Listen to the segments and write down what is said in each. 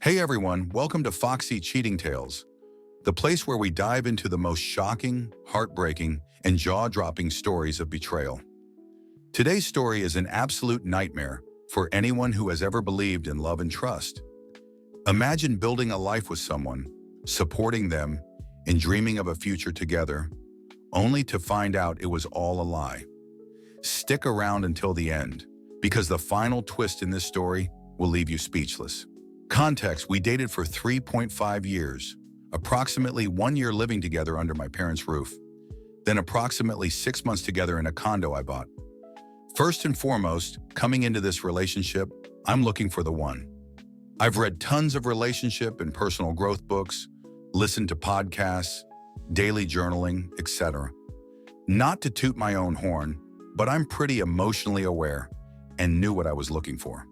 Hey everyone, welcome to Foxy Cheating Tales, the place where we dive into the most shocking, heartbreaking, and jaw-dropping stories of betrayal. Today's story is an absolute nightmare for anyone who has ever believed in love and trust. Imagine building a life with someone, supporting them, and dreaming of a future together, only to find out it was all a lie. Stick around until the end, because the final twist in this story will leave you speechless. Context: we dated for 3.5 years, approximately 1 year living together under my parents' roof, then approximately 6 months together in a condo I bought. First and foremost, coming into this relationship, I'm looking for the one. I've read tons of relationship and personal growth books, listened to podcasts, daily journaling, etc. Not to toot my own horn, but I'm pretty emotionally aware and knew what I was looking for.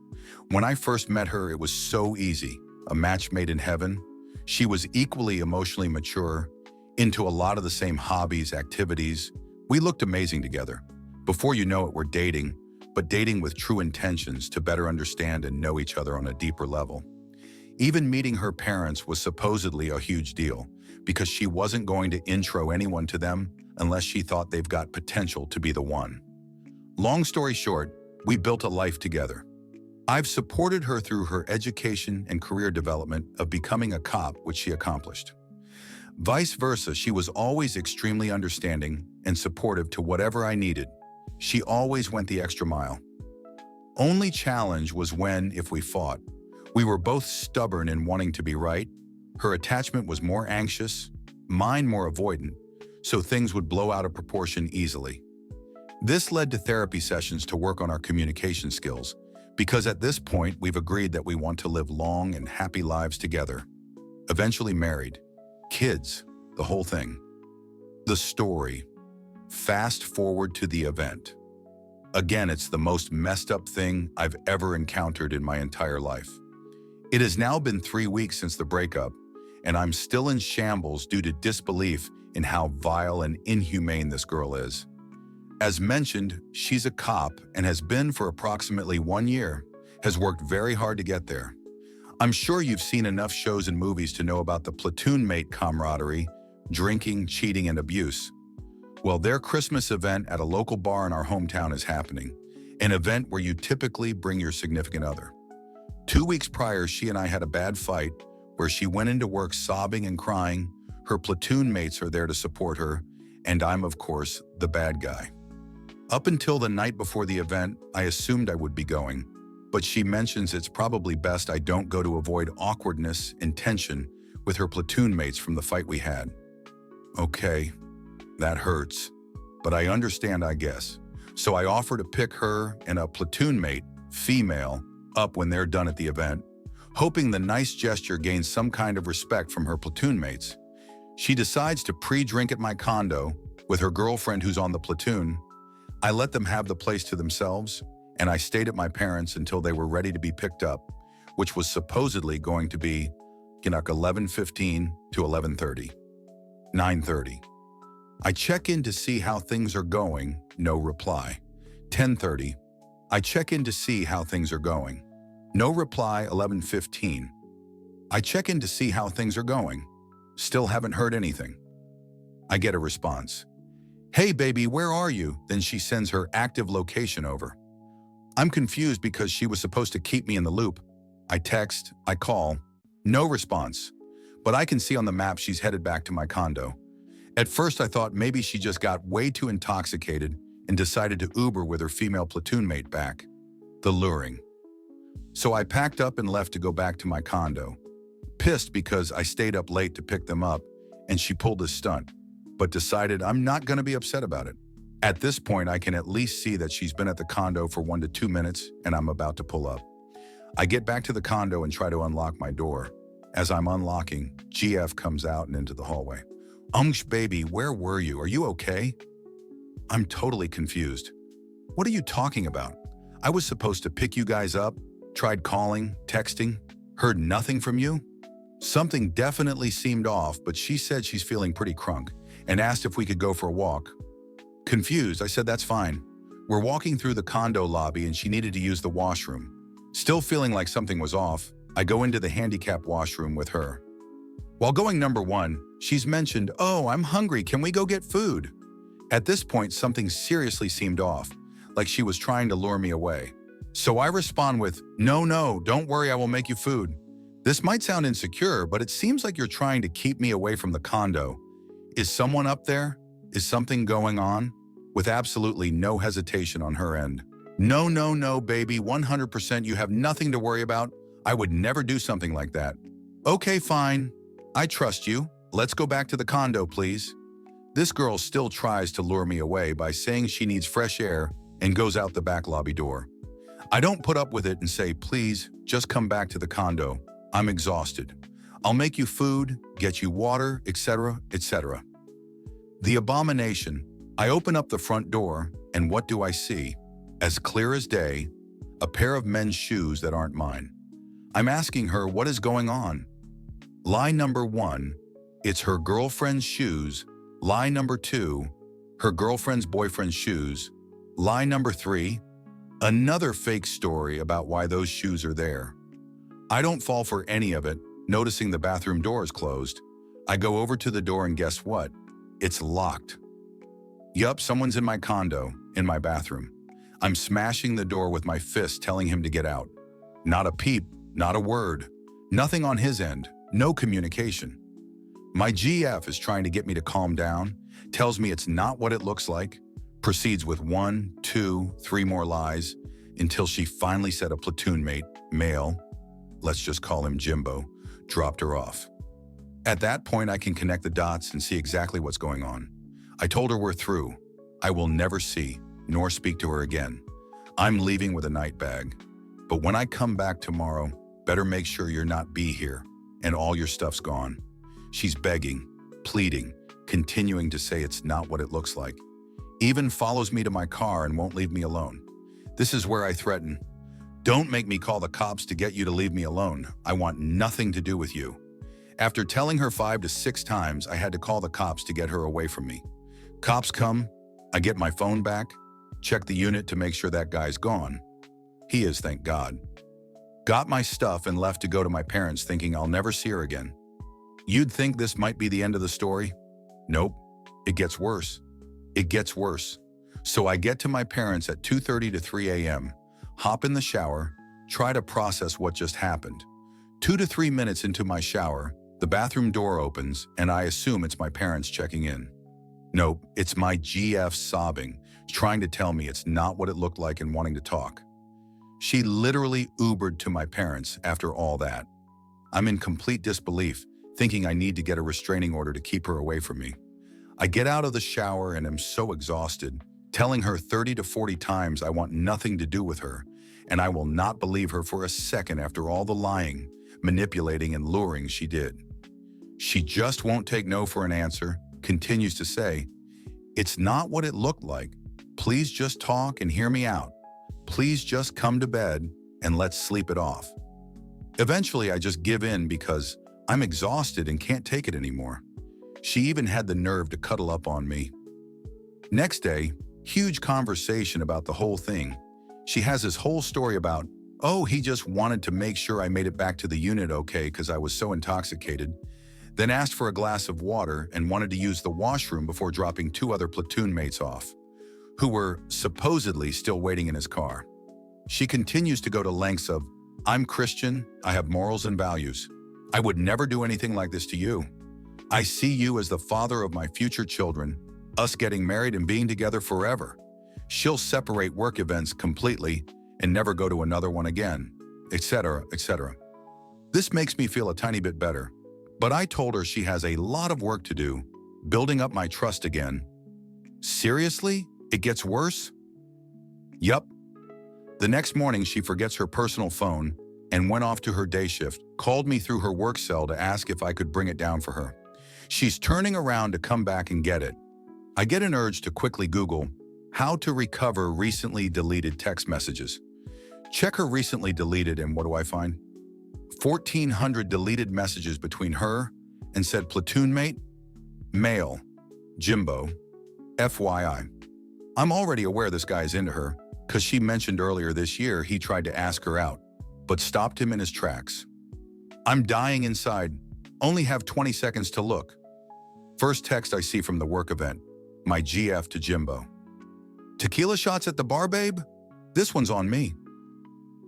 When I first met her, it was so easy, a match made in heaven. She was equally emotionally mature, into a lot of the same hobbies, activities. We looked amazing together. Before you know it, we're dating, but dating with true intentions to better understand and know each other on a deeper level. Even meeting her parents was supposedly a huge deal, because she wasn't going to intro anyone to them unless she thought they've got potential to be the one. Long story short, we built a life together. I've supported her through her education and career development of becoming a cop, which she accomplished. Vice versa, she was always extremely understanding and supportive to whatever I needed. She always went the extra mile. Only challenge was when, if we fought, we were both stubborn in wanting to be right. Her attachment was more anxious, mine more avoidant, so things would blow out of proportion easily. This led to therapy sessions to work on our communication skills, because at this point we've agreed that we want to live long and happy lives together. Eventually married, kids, the whole thing. The story. Fast forward to the event. Again, it's the most messed up thing I've ever encountered in my entire life. It has now been 3 weeks since the breakup, and I'm still in shambles due to disbelief in how vile and inhumane this girl is. As mentioned, she's a cop and has been for approximately 1 year, has worked very hard to get there. I'm sure you've seen enough shows and movies to know about the platoon mate camaraderie, drinking, cheating, and abuse. Well, their Christmas event at a local bar in our hometown is happening, an event where you typically bring your significant other. 2 weeks prior, she and I had a bad fight where she went into work sobbing and crying. Her platoon mates are there to support her, and I'm, of course, the bad guy. Up until the night before the event, I assumed I would be going, but she mentions it's probably best I don't go to avoid awkwardness and tension with her platoon mates from the fight we had. Okay, that hurts, but I understand, I guess. So I offer to pick her and a platoon mate, female, up when they're done at the event, hoping the nice gesture gains some kind of respect from her platoon mates. She decides to pre-drink at my condo with her girlfriend who's on the platoon. I let them have the place to themselves, and I stayed at my parents' until they were ready to be picked up, which was supposedly going to be 11:15 to 11:30. 9:30. I check in to see how things are going, no reply. 10:30. I check in to see how things are going. No reply. 11:15. I check in to see how things are going. Still haven't heard anything. I get a response. Hey baby, where are you? Then she sends her active location over. I'm confused because she was supposed to keep me in the loop. I text, I call, no response. But I can see on the map she's headed back to my condo. At first I thought maybe she just got way too intoxicated and decided to Uber with her female platoon mate back. The luring. So I packed up and left to go back to my condo. Pissed because I stayed up late to pick them up and she pulled a stunt, but decided I'm not going to be upset about it. At this point, I can at least see that she's been at the condo for 1 to 2 minutes and I'm about to pull up. I get back to the condo and try to unlock my door. As I'm unlocking, GF comes out and into the hallway. Baby, where were you? Are you okay? I'm totally confused. What are you talking about? I was supposed to pick you guys up, tried calling, texting, heard nothing from you? Something definitely seemed off, but she said she's feeling pretty crunk and asked if we could go for a walk. Confused, I said that's fine. We're walking through the condo lobby and she needed to use the washroom. Still feeling like something was off, I go into the handicap washroom with her. While going number one, she's mentioned, "Oh, I'm hungry, can we go get food?" At this point, something seriously seemed off, like she was trying to lure me away. So I respond with, "No, no, don't worry, I will make you food." This might sound insecure, but it seems like you're trying to keep me away from the condo. Is someone up there? Is something going on? With absolutely no hesitation on her end. "No, no, no, baby, 100% you have nothing to worry about. I would never do something like that." "Okay, fine. I trust you. Let's go back to the condo, please." This girl still tries to lure me away by saying she needs fresh air and goes out the back lobby door. I don't put up with it and say, "Please, just come back to the condo. I'm exhausted. I'll make you food, get you water, etc., etc." The abomination. I open up the front door, and what do I see? As clear as day, a pair of men's shoes that aren't mine. I'm asking her what is going on. Lie number one, it's her girlfriend's shoes. Lie number two, her girlfriend's boyfriend's shoes. Lie number three, another fake story about why those shoes are there. I don't fall for any of it, noticing the bathroom door is closed. I go over to the door and guess what? It's locked. Yup, someone's in my condo, in my bathroom. I'm smashing the door with my fist, telling him to get out. Not a peep, not a word. Nothing on his end, no communication. My GF is trying to get me to calm down, tells me it's not what it looks like, proceeds with 1, 2, 3 more lies, until she finally said a platoon mate, male, let's just call him Jimbo, dropped her off. At that point, I can connect the dots and see exactly what's going on. I told her we're through. I will never see, nor speak to her again. I'm leaving with a night bag. But when I come back tomorrow, better make sure you're not be here, and all your stuff's gone. She's begging, pleading, continuing to say it's not what it looks like. Even follows me to my car and won't leave me alone. This is where I threaten, "Don't make me call the cops to get you to leave me alone. I want nothing to do with you." After telling her 5 to 6 times, I had to call the cops to get her away from me. Cops come, I get my phone back, check the unit to make sure that guy's gone. He is, thank God. Got my stuff and left to go to my parents thinking I'll never see her again. You'd think this might be the end of the story? Nope, it gets worse. It gets worse. So I get to my parents at 2:30 to 3 a.m., hop in the shower, try to process what just happened. 2 to 3 minutes into my shower, the bathroom door opens and I assume it's my parents checking in. Nope, it's my GF sobbing, trying to tell me it's not what it looked like and wanting to talk. She literally Ubered to my parents after all that. I'm in complete disbelief, thinking I need to get a restraining order to keep her away from me. I get out of the shower and am so exhausted, telling her 30 to 40 times I want nothing to do with her, and I will not believe her for a second after all the lying, manipulating, and luring she did. She just won't take no for an answer, continues to say, "It's not what it looked like. Please just talk and hear me out. Please just come to bed and let's sleep it off." Eventually, I just give in because I'm exhausted and can't take it anymore. She even had the nerve to cuddle up on me. Next day, huge conversation about the whole thing. She has this whole story about, "Oh, he just wanted to make sure I made it back to the unit okay because I was so intoxicated." Then asked for a glass of water and wanted to use the washroom before dropping 2 other platoon mates off, who were supposedly still waiting in his car. She continues to go to lengths of, "I'm Christian, I have morals and values. I would never do anything like this to you. I see you as the father of my future children, us getting married and being together forever." She'll separate work events completely and never go to another one again, etc., etc. This makes me feel a tiny bit better, but I told her she has a lot of work to do, building up my trust again. Seriously? It gets worse? Yup. The next morning, she forgets her personal phone and went off to her day shift, called me through her work cell to ask if I could bring it down for her. She's turning around to come back and get it. I get an urge to quickly Google how to recover recently deleted text messages. Check her recently deleted, and what do I find? 1,400 deleted messages between her and said platoon mate, male, Jimbo, FYI. I'm already aware this guy is into her, because she mentioned earlier this year he tried to ask her out, but stopped him in his tracks. I'm dying inside. Only have 20 seconds to look. First text I see from the work event. My GF to Jimbo. Tequila shots at the bar, babe? This one's on me.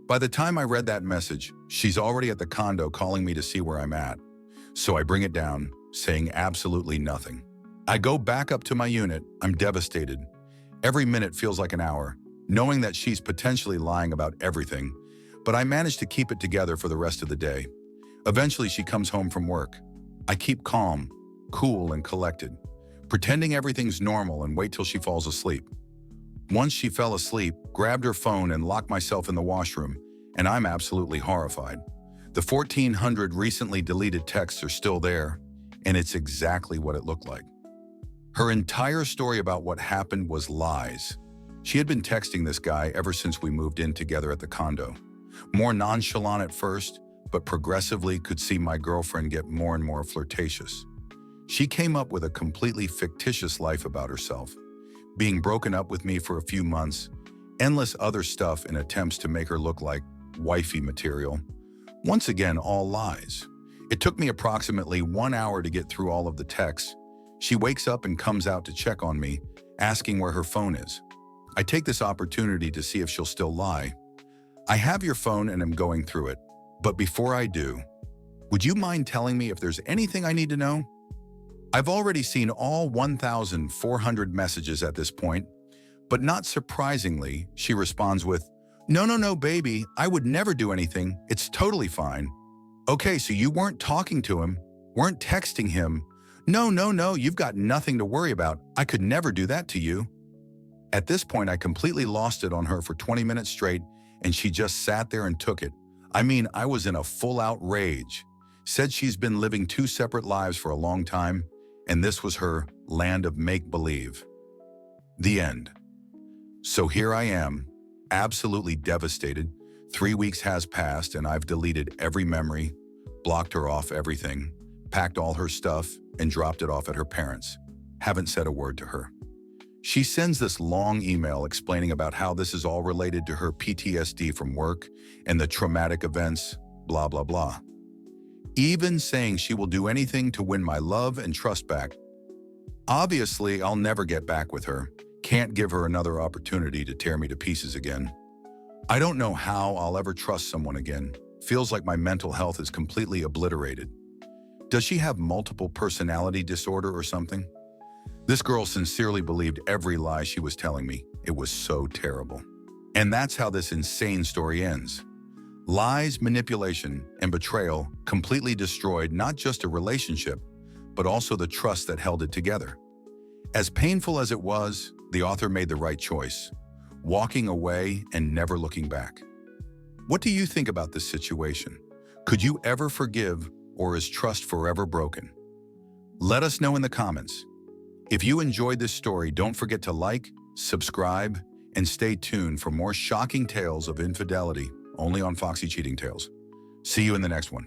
By the time I read that message, she's already at the condo calling me to see where I'm at. So I bring it down, saying absolutely nothing. I go back up to my unit. I'm devastated. Every minute feels like an hour, knowing that she's potentially lying about everything, but I manage to keep it together for the rest of the day. Eventually, she comes home from work. I keep calm, cool, and collected, pretending everything's normal and wait till she falls asleep. Once she fell asleep, grabbed her phone and locked myself in the washroom, and I'm absolutely horrified. The 1,400 recently deleted texts are still there, and it's exactly what it looked like. Her entire story about what happened was lies. She had been texting this guy ever since we moved in together at the condo. More nonchalant at first, but progressively could see my girlfriend get more and more flirtatious. She came up with a completely fictitious life about herself, being broken up with me for a few months, endless other stuff in attempts to make her look like wifey material. Once again, all lies. It took me approximately 1 hour to get through all of the texts. She wakes up and comes out to check on me, asking where her phone is. I take this opportunity to see if she'll still lie. I have your phone and am going through it, but before I do, would you mind telling me if there's anything I need to know? I've already seen all 1,400 messages at this point, but not surprisingly, she responds with, No, baby, I would never do anything. It's totally fine. Okay, so you weren't talking to him, weren't texting him. No, you've got nothing to worry about. I could never do that to you. At this point, I completely lost it on her for 20 minutes straight, and she just sat there and took it. I mean, I was in a full-out rage. Said she's been living 2 separate lives for a long time, and this was her land of make-believe. The end. So here I am, absolutely devastated. 3 weeks has passed, and I've deleted every memory, blocked her off everything, packed all her stuff, and dropped it off at her parents'. Haven't said a word to her. She sends this long email explaining about how this is all related to her PTSD from work and the traumatic events, blah, blah, blah. Even saying she will do anything to win my love and trust back. Obviously, I'll never get back with her. Can't give her another opportunity to tear me to pieces again. I don't know how I'll ever trust someone again. Feels like my mental health is completely obliterated. Does she have multiple personality disorder or something? This girl sincerely believed every lie she was telling me. It was so terrible. And that's how this insane story ends. Lies, manipulation, and betrayal completely destroyed not just a relationship, but also the trust that held it together. As painful as it was, the author made the right choice, walking away and never looking back. What do you think about this situation? Could you ever forgive, or is trust forever broken? Let us know in the comments. If you enjoyed this story, don't forget to like, subscribe, and stay tuned for more shocking tales of infidelity only on Foxy Cheating Tales. See you in the next one.